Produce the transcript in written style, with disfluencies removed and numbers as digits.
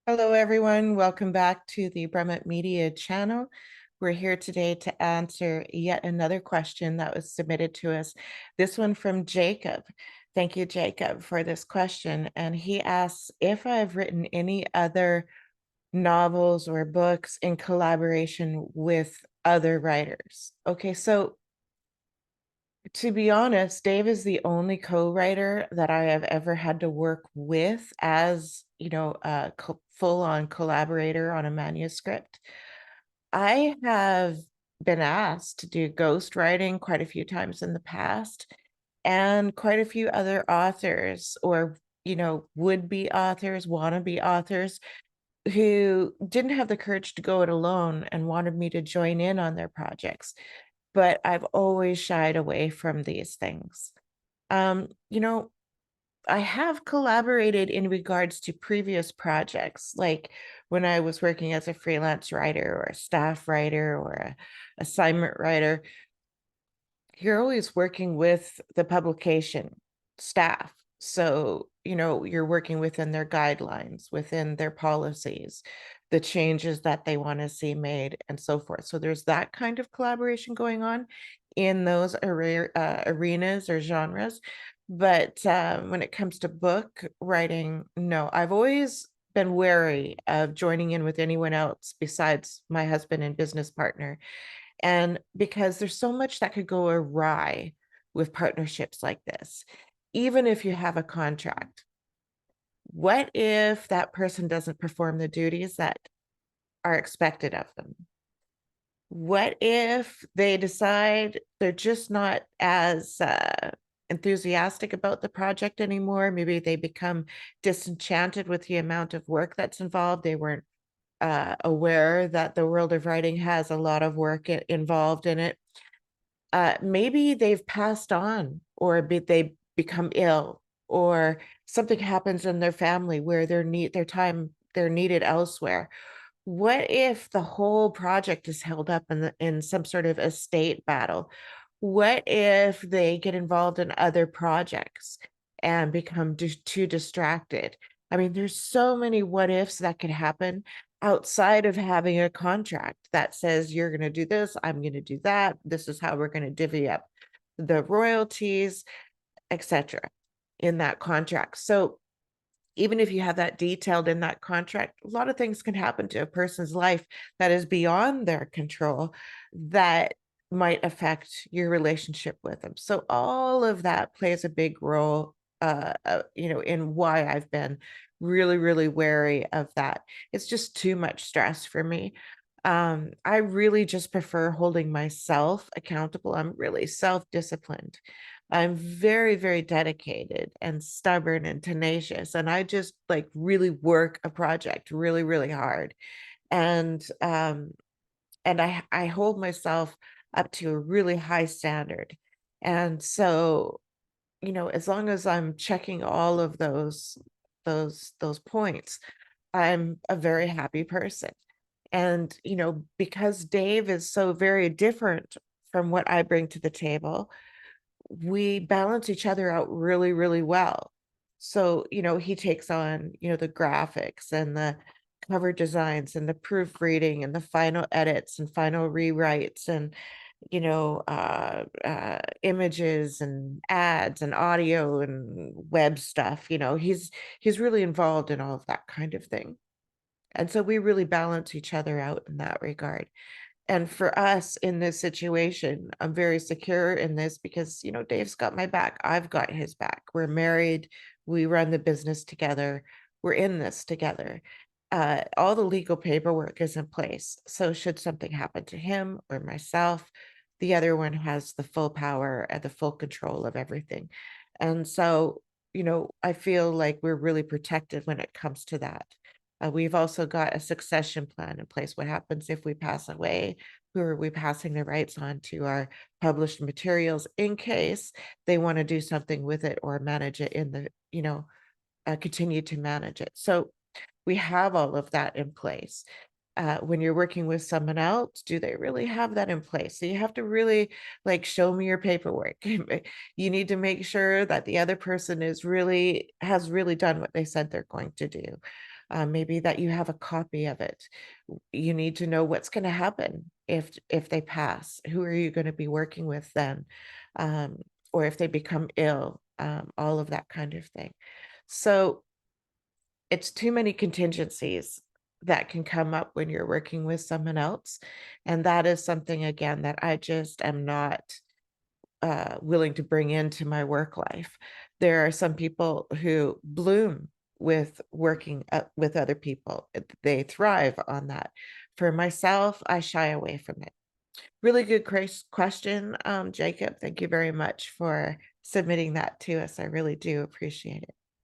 Hello, everyone. Welcome back to the Brummet Media channel. We're here today to answer yet another question that was submitted to us. This one from Jacob. Thank you, Jacob, for this question. And he asks if I've written any other novels or books in collaboration with other writers. Okay, so to be honest, Dave is the only co-writer that I have ever had to work with as, a full-on collaborator on a manuscript. I have been asked to do ghost writing quite a few times in the past, and quite a few other authors or, would-be authors, wannabe authors who didn't have the courage to go it alone and wanted me to join in on their projects, but I've always shied away from these things. Um, you know, I have collaborated in regards to previous projects, like when I was working as a freelance writer or a staff writer or a assignment writer. You're always working with the publication staff. So, you're working within their guidelines, within their policies, the changes that they want to see made, and so forth. So there's that kind of collaboration going on in those arenas or genres. But when it comes to book writing, no, I've always been wary of joining in with anyone else besides my husband and business partner, and because there's so much that could go awry with partnerships like this, even if you have a contract. What if that person doesn't perform the duties that are expected of them? What if they decide they're just not as enthusiastic about the project anymore? Maybe they become disenchanted with the amount of work that's involved. They weren't aware that the world of writing has a lot of work involved in it. Maybe they've passed on, or they become ill, or something happens in their family where they're needed elsewhere. What if the whole project is held up in some sort of estate battle? What if they get involved in other projects and become too distracted? I mean, there's so many what ifs that could happen outside of having a contract that says you're going to do this, I'm going to do that, this is how we're going to divvy up the royalties, etc. in that contract. So even if you have that detailed in that contract, a lot of things can happen to a person's life that is beyond their control that might affect your relationship with them. So all of that plays a big role, in why I've been really, really wary of that. It's just too much stress for me. I really just prefer holding myself accountable. I'm really self-disciplined. I'm very, very dedicated and stubborn and tenacious, and I just like really work a project really, really hard. And I hold myself up to a really high standard. And so, as long as I'm checking all of those points, I'm a very happy person. And, because Dave is so very different from what I bring to the table, we balance each other out really, really well. So, he takes on, the graphics and the cover designs and the proofreading and the final edits and final rewrites and, images and ads and audio and web stuff. He's really involved in all of that kind of thing. And so we really balance each other out in that regard. And for us in this situation, I'm very secure in this because, Dave's got my back. I've got his back. We're married. We run the business together. We're in this together. All the legal paperwork is in place. So should something happen to him or myself, the other one has the full power and the full control of everything. And so, I feel like we're really protected when it comes to that. We've also got a succession plan in place. What happens if we pass away? Who are we passing the rights on to our published materials in case they want to do something with it or manage it continue to manage it. So we have all of that in place. When you're working with someone else, do they really have that in place? So you have to really show me your paperwork. You need to make sure that the other person has really done what they said they're going to do. maybe that you have a copy of it. You need to know what's going to happen if they pass. Who are you going to be working with then? Um, or if they become ill, all of that kind of thing. So it's too many contingencies that can come up when you're working with someone else. And that is something, again, that I just am not willing to bring into my work life. There are some people who bloom with working with other people. They thrive on that. For myself, I shy away from it. Really good question, Jacob. Thank you very much for submitting that to us. I really do appreciate it.